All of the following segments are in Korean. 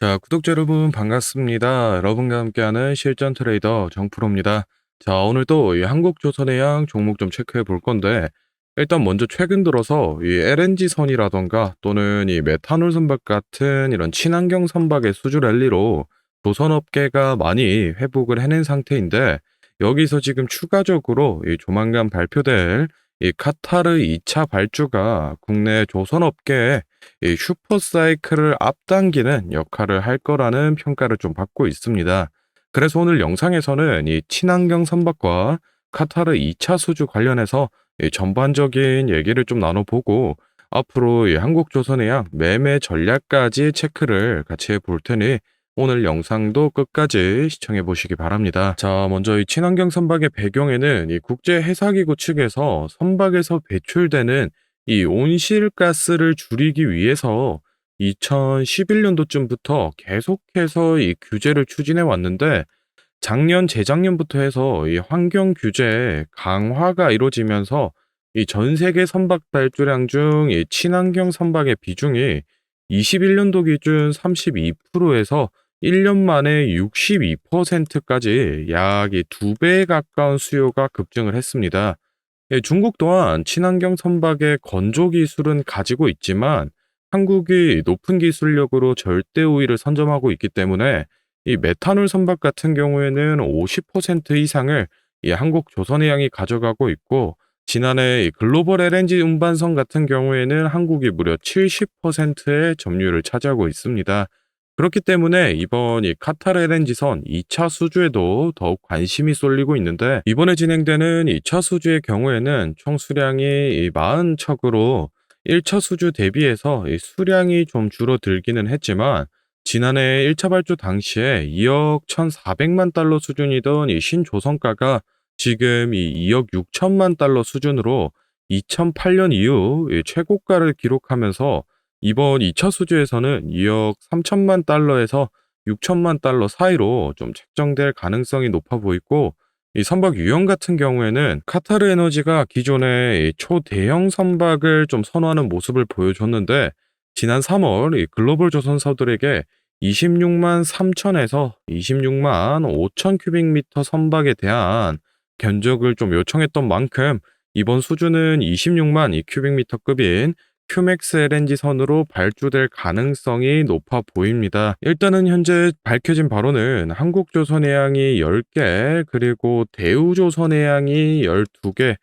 자, 구독자 여러분 반갑습니다. 여러분과 함께하는 실전 트레이더 정프로입니다. 자, 오늘 또 이 한국조선해양 종목 좀 체크해 볼 건데, 일단 먼저 최근 들어서 이 LNG 선이라던가 또는 이 메탄올 선박 같은 이런 친환경 선박의 수주 랠리로 조선업계가 많이 회복을 해낸 상태인데, 여기서 지금 추가적으로 이 조만간 발표될 이 카타르 2차 발주가 국내 조선업계에 이 슈퍼사이클을 앞당기는 역할을 할 거라는 평가를 좀 받고 있습니다. 그래서 오늘 영상에서는 이 친환경 선박과 카타르 2차 수주 관련해서 이 전반적인 얘기를 좀 나눠보고 앞으로 이 한국조선해양 매매 전략까지 체크를 같이 해볼 테니 오늘 영상도 끝까지 시청해 보시기 바랍니다. 자, 먼저 이 친환경 선박의 배경에는 이 국제해사기구 측에서 선박에서 배출되는 이 온실가스를 줄이기 위해서 2011년도쯤부터 계속해서 이 규제를 추진해 왔는데 작년, 재작년부터 해서 이 환경 규제 강화가 이루어지면서 이 전 세계 선박 발주량 중 이 친환경 선박의 비중이 21년도 기준 32%에서 1년 만에 62%까지 약 이 2배에 가까운 수요가 급증을 했습니다. 예, 중국 또한 친환경 선박의 건조 기술은 가지고 있지만 한국이 높은 기술력으로 절대 우위를 선점하고 있기 때문에 이 메탄올 선박 같은 경우에는 50% 이상을 이 한국 조선해양이 가져가고 있고 지난해 이 글로벌 LNG 운반선 같은 경우에는 한국이 무려 70%의 점유율을 차지하고 있습니다. 그렇기 때문에 이번 이 카타르 LNG선 2차 수주에도 더욱 관심이 쏠리고 있는데 이번에 진행되는 2차 수주의 경우에는 총 수량이 이 40척으로 1차 수주 대비해서 이 수량이 좀 줄어들기는 했지만 지난해 1차 발주 당시에 2억 1,400만 달러 수준이던 이 신조선가가 지금 이 2억 6천만 달러 수준으로 2008년 이후 이 최고가를 기록하면서 이번 2차 수주에서는 2억 3천만 달러에서 6천만 달러 사이로 좀 책정될 가능성이 높아 보이고 이 선박 유형 같은 경우에는 카타르 에너지가 기존에 이 초대형 선박을 좀 선호하는 모습을 보여줬는데 지난 3월 이 글로벌 조선사들에게 26만 3천에서 26만 5천 큐빅미터 선박에 대한 견적을 좀 요청했던 만큼 이번 수주는 26만 이 큐빅미터급인 큐맥스 LNG 선으로 발주될 가능성이 높아 보입니다. 일단은 현재 밝혀진 바로는 한국조선해양이 10개, 그리고 대우조선해양이 12개,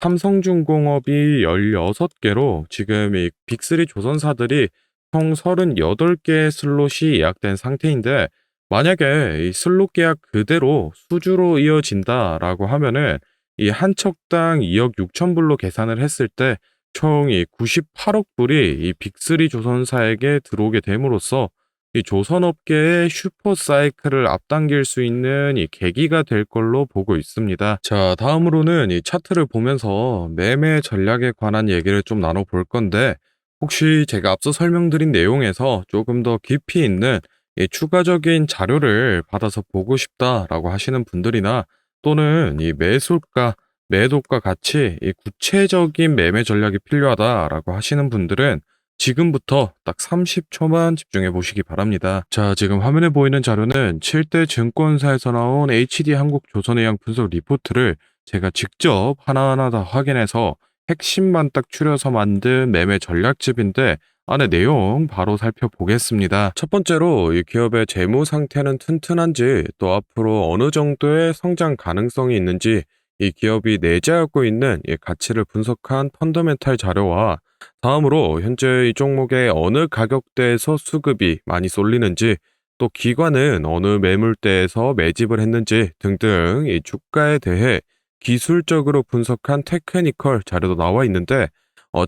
삼성중공업이 16개로 지금 이 빅3 조선사들이 총 38개의 슬롯이 예약된 상태인데 만약에 이 슬롯 계약 그대로 수주로 이어진다라고 하면은 이 한 척당 2억 6천 불로 계산을 했을 때 총 이 98억 불이 이 빅3 조선사에게 들어오게 됨으로써 이 조선업계의 슈퍼 사이클을 앞당길 수 있는 이 계기가 될 걸로 보고 있습니다. 자, 다음으로는 이 차트를 보면서 매매 전략에 관한 얘기를 좀 나눠볼 건데 혹시 제가 앞서 설명드린 내용에서 조금 더 깊이 있는 이 추가적인 자료를 받아서 보고 싶다라고 하시는 분들이나 또는 이 매수가 매도가 같이 이 구체적인 매매 전략이 필요하다라고 하시는 분들은 지금부터 딱 30초만 집중해 보시기 바랍니다. 자, 지금 화면에 보이는 자료는 7대 증권사에서 나온 HD 한국조선해양 분석 리포트를 제가 직접 하나하나 다 확인해서 핵심만 딱 추려서 만든 매매 전략집인데 안에 내용 바로 살펴보겠습니다. 첫 번째로 이 기업의 재무 상태는 튼튼한지 또 앞으로 어느 정도의 성장 가능성이 있는지 이 기업이 내재하고 있는 이 가치를 분석한 펀더멘탈 자료와 다음으로 현재 이 종목의 어느 가격대에서 수급이 많이 쏠리는지 또 기관은 어느 매물대에서 매집을 했는지 등등 이 주가에 대해 기술적으로 분석한 테크니컬 자료도 나와 있는데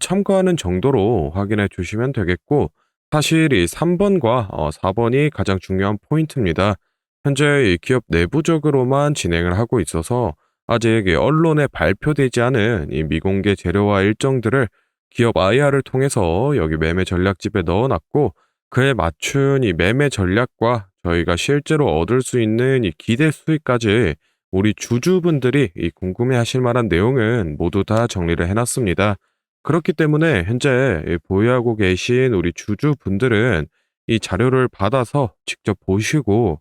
참고하는 정도로 확인해 주시면 되겠고 사실 이 3번과 4번이 가장 중요한 포인트입니다. 현재 이 기업 내부적으로만 진행을 하고 있어서 아직 이 언론에 발표되지 않은 이 미공개 재료와 일정들을 기업 IR을 통해서 여기 매매 전략집에 넣어놨고 그에 맞춘 이 매매 전략과 저희가 실제로 얻을 수 있는 이 기대 수익까지 우리 주주분들이 이 궁금해하실 만한 내용은 모두 다 정리를 해놨습니다. 그렇기 때문에 현재 보유하고 계신 우리 주주분들은 이 자료를 받아서 직접 보시고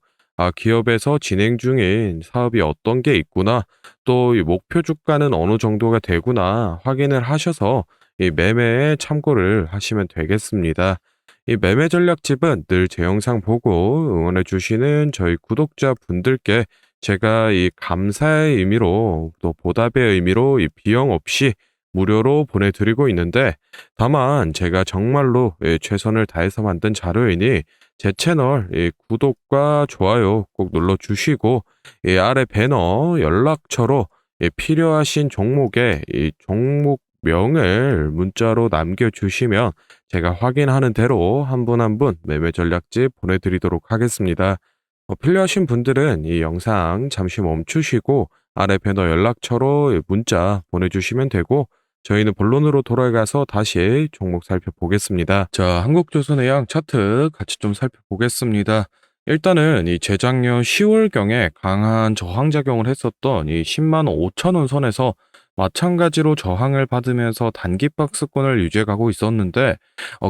기업에서 진행 중인 사업이 어떤 게 있구나, 또 이 목표 주가는 어느 정도가 되구나 확인을 하셔서 이 매매에 참고를 하시면 되겠습니다. 이 매매 전략집은 늘 제 영상 보고 응원해 주시는 저희 구독자 분들께 제가 이 감사의 의미로 또 보답의 의미로 이 비용 없이 무료로 보내드리고 있는데, 다만 제가 정말로 최선을 다해서 만든 자료이니 제 채널 구독과 좋아요 꼭 눌러주시고, 이 아래 배너 연락처로 필요하신 종목의 이 종목명을 문자로 남겨주시면 제가 확인하는 대로 한 분 한 분 매매 전략집 보내드리도록 하겠습니다. 필요하신 분들은 이 영상 잠시 멈추시고 아래 배너 연락처로 문자 보내주시면 되고, 저희는 본론으로 돌아가서 다시 종목 살펴보겠습니다. 자, 한국조선해양 차트 같이 좀 살펴보겠습니다. 일단은 이 재작년 10월경에 강한 저항작용을 했었던 이 10만 5천 원 선에서 마찬가지로 저항을 받으면서 단기 박스권을 유지해가고 있었는데,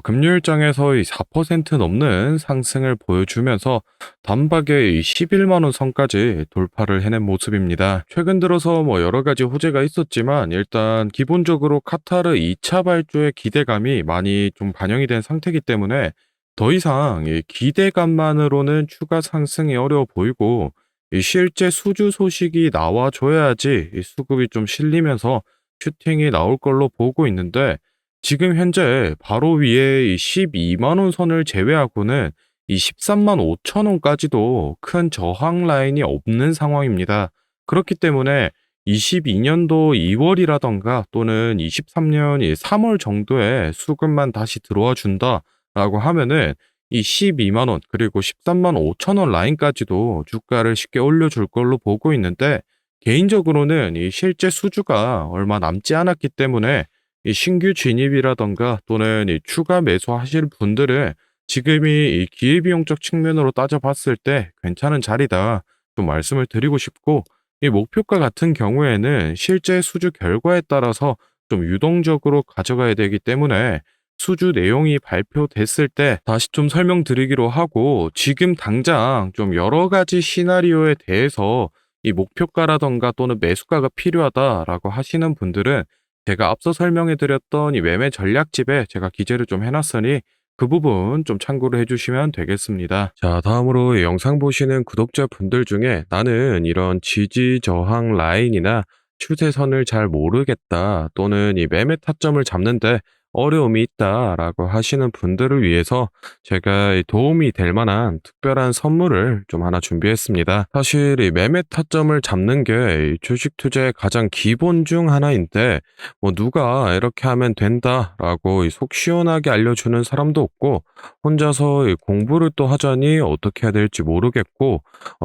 금요일장에서 이 4% 넘는 상승을 보여주면서 단박에 이 11만 원 선까지 돌파를 해낸 모습입니다. 최근 들어서 뭐 여러 가지 호재가 있었지만 일단 기본적으로 카타르 2차 발주의 기대감이 많이 좀 반영이 된 상태이기 때문에 더 이상 이 기대감만으로는 추가 상승이 어려워 보이고, 이 실제 수주 소식이 나와줘야지 이 수급이 좀 실리면서 슈팅이 나올 걸로 보고 있는데, 지금 현재 바로 위에 이 12만 원 선을 제외하고는 이 13만 5천 원까지도 큰 저항 라인이 없는 상황입니다. 그렇기 때문에 22년도 2월이라던가 또는 23년 3월 정도에 수급만 다시 들어와 준다라고 하면은 이 12만 원 그리고 13만 5천 원 라인까지도 주가를 쉽게 올려줄 걸로 보고 있는데, 개인적으로는 이 실제 수주가 얼마 남지 않았기 때문에 이 신규 진입이라던가 또는 이 추가 매수하실 분들은 지금이 이 기회비용적 측면으로 따져봤을 때 괜찮은 자리다 좀 말씀을 드리고 싶고, 이 목표가 같은 경우에는 실제 수주 결과에 따라서 좀 유동적으로 가져가야 되기 때문에 수주 내용이 발표됐을 때 다시 좀 설명드리기로 하고, 지금 당장 좀 여러 가지 시나리오에 대해서 이 목표가라던가 또는 매수가가 필요하다라고 하시는 분들은 제가 앞서 설명해드렸던 이 매매 전략집에 제가 기재를 좀 해놨으니 그 부분 좀 참고를 해주시면 되겠습니다. 자, 다음으로 이 영상 보시는 구독자분들 중에 나는 이런 지지 저항 라인이나 추세선을 잘 모르겠다 또는 이 매매 타점을 잡는데 어려움이 있다라고 하시는 분들을 위해서 제가 이 도움이 될 만한 특별한 선물을 좀 하나 준비했습니다. 사실 이 매매 타점을 잡는 게 이 주식 투자의 가장 기본 중 하나인데, 뭐 누가 이렇게 하면 된다라고 속 시원하게 알려주는 사람도 없고, 혼자서 이 공부를 또 하자니 어떻게 해야 될지 모르겠고,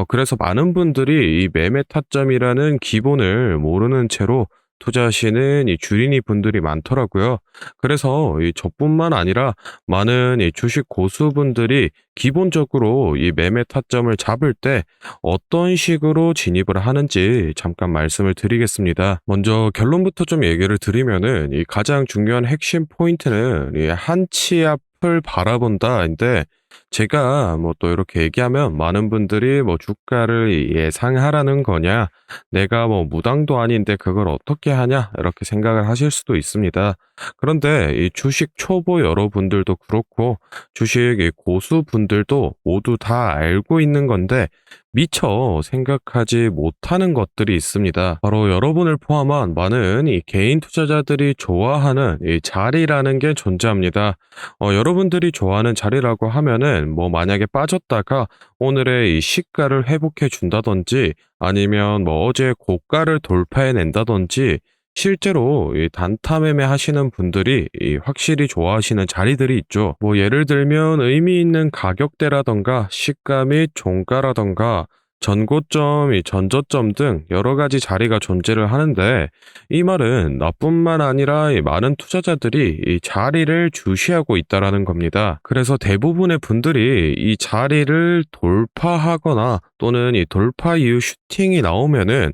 그래서 많은 분들이 이 매매 타점이라는 기본을 모르는 채로 투자하시는 이 주린이 분들이 많더라고요. 그래서 이 저뿐만 아니라 많은 이 주식 고수분들이 기본적으로 이 매매 타점을 잡을 때 어떤 식으로 진입을 하는지 잠깐 말씀을 드리겠습니다. 먼저 결론부터 좀 얘기를 드리면은 이 가장 중요한 핵심 포인트는 이 한치 앞을 바라본다인데, 제가 뭐 또 이렇게 얘기하면 많은 분들이 뭐 주가를 예상하라는 거냐, 내가 뭐 무당도 아닌데 그걸 어떻게 하냐 이렇게 생각을 하실 수도 있습니다. 그런데 이 주식 초보 여러분들도 그렇고 주식 이 고수분들도 모두 다 알고 있는 건데 미처 생각하지 못하는 것들이 있습니다. 바로 여러분을 포함한 많은 이 개인 투자자들이 좋아하는 이 자리라는 게 존재합니다. 여러분들이 좋아하는 자리라고 하면은 뭐 만약에 빠졌다가 오늘의 이 시가를 회복해 준다든지, 아니면 뭐 어제 고가를 돌파해 낸다든지, 실제로 이 단타 매매 하시는 분들이 이 확실히 좋아하시는 자리들이 있죠. 뭐 예를 들면 의미 있는 가격대라던가 시가 및 종가라던가 전고점, 이 전저점 등 여러 가지 자리가 존재를 하는데, 이 말은 나뿐만 아니라 이 많은 투자자들이 이 자리를 주시하고 있다라는 겁니다. 그래서 대부분의 분들이 이 자리를 돌파하거나 또는 이 돌파 이후 슈팅이 나오면은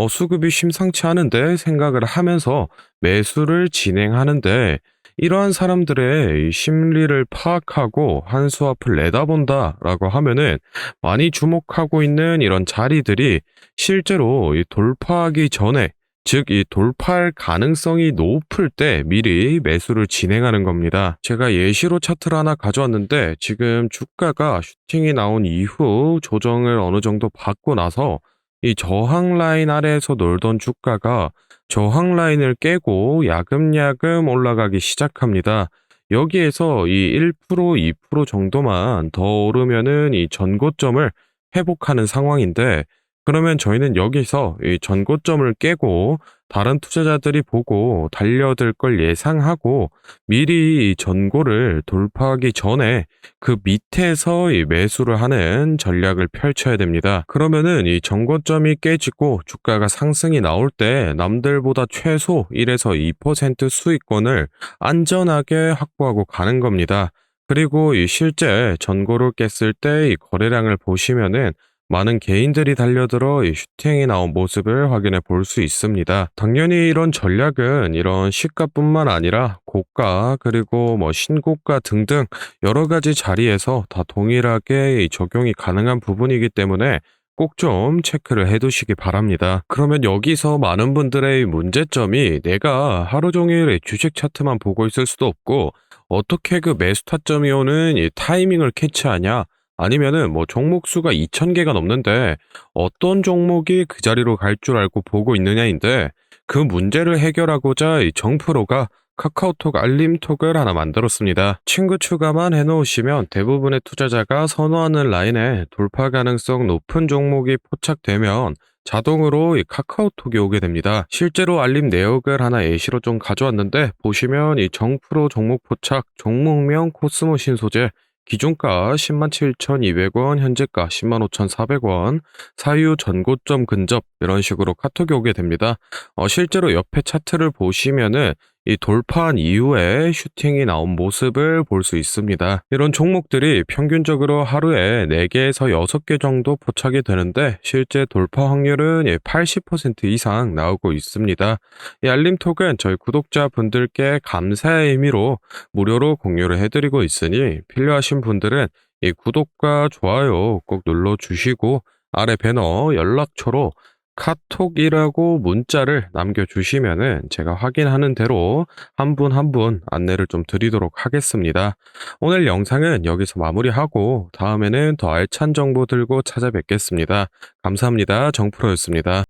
수급이 심상치 않은데 생각을 하면서 매수를 진행하는데, 이러한 사람들의 이 심리를 파악하고 한 수 앞을 내다본다라고 하면은 많이 주목하고 있는 이런 자리들이 실제로 이 돌파하기 전에, 즉 이 돌파할 가능성이 높을 때 미리 매수를 진행하는 겁니다. 제가 예시로 차트를 하나 가져왔는데 지금 주가가 슈팅이 나온 이후 조정을 어느 정도 받고 나서 이 저항 라인 아래에서 놀던 주가가 저항 라인을 깨고 야금야금 올라가기 시작합니다. 여기에서 이 1%, 2% 정도만 더 오르면은 이 전고점을 회복하는 상황인데, 그러면 저희는 여기서 이 전고점을 깨고 다른 투자자들이 보고 달려들 걸 예상하고 미리 이 전고를 돌파하기 전에 그 밑에서 이 매수를 하는 전략을 펼쳐야 됩니다. 그러면은 이 전고점이 깨지고 주가가 상승이 나올 때 남들보다 최소 1에서 2% 수익권을 안전하게 확보하고 가는 겁니다. 그리고 이 실제 전고를 깼을 때 이 거래량을 보시면은 많은 개인들이 달려들어 이 슈팅이 나온 모습을 확인해 볼 수 있습니다. 당연히 이런 전략은 이런 시가뿐만 아니라 고가 그리고 뭐 신고가 등등 여러 가지 자리에서 다 동일하게 이 적용이 가능한 부분이기 때문에 꼭 좀 체크를 해 두시기 바랍니다. 그러면 여기서 많은 분들의 문제점이 내가 하루 종일 주식 차트만 보고 있을 수도 없고 어떻게 그 매수 타점이 오는 이 타이밍을 캐치하냐? 아니면은 뭐 종목 수가 2,000개가 넘는데 어떤 종목이 그 자리로 갈 줄 알고 보고 있느냐인데, 그 문제를 해결하고자 이 정프로가 카카오톡 알림톡을 하나 만들었습니다. 친구 추가만 해놓으시면 대부분의 투자자가 선호하는 라인에 돌파 가능성 높은 종목이 포착되면 자동으로 이 카카오톡이 오게 됩니다. 실제로 알림 내역을 하나 예시로 좀 가져왔는데 보시면 이 정프로 종목 포착, 종목명 코스모 신소재, 기준가 107,200원, 현재가 105,400원, 사유 전고점 근접 이런 식으로 카톡이 오게 됩니다. 실제로 옆에 차트를 보시면은 이 돌파한 이후에 슈팅이 나온 모습을 볼 수 있습니다. 이런 종목들이 평균적으로 하루에 4개에서 6개 정도 포착이 되는데 실제 돌파 확률은 80% 이상 나오고 있습니다. 이 알림톡은 저희 구독자분들께 감사의 의미로 무료로 공유를 해드리고 있으니 필요하신 분들은 이 구독과 좋아요 꼭 눌러주시고 아래 배너 연락처로 카톡이라고 문자를 남겨주시면은 제가 확인하는 대로 한 분 한 분 안내를 좀 드리도록 하겠습니다. 오늘 영상은 여기서 마무리하고 다음에는 더 알찬 정보 들고 찾아뵙겠습니다. 감사합니다. 정프로였습니다.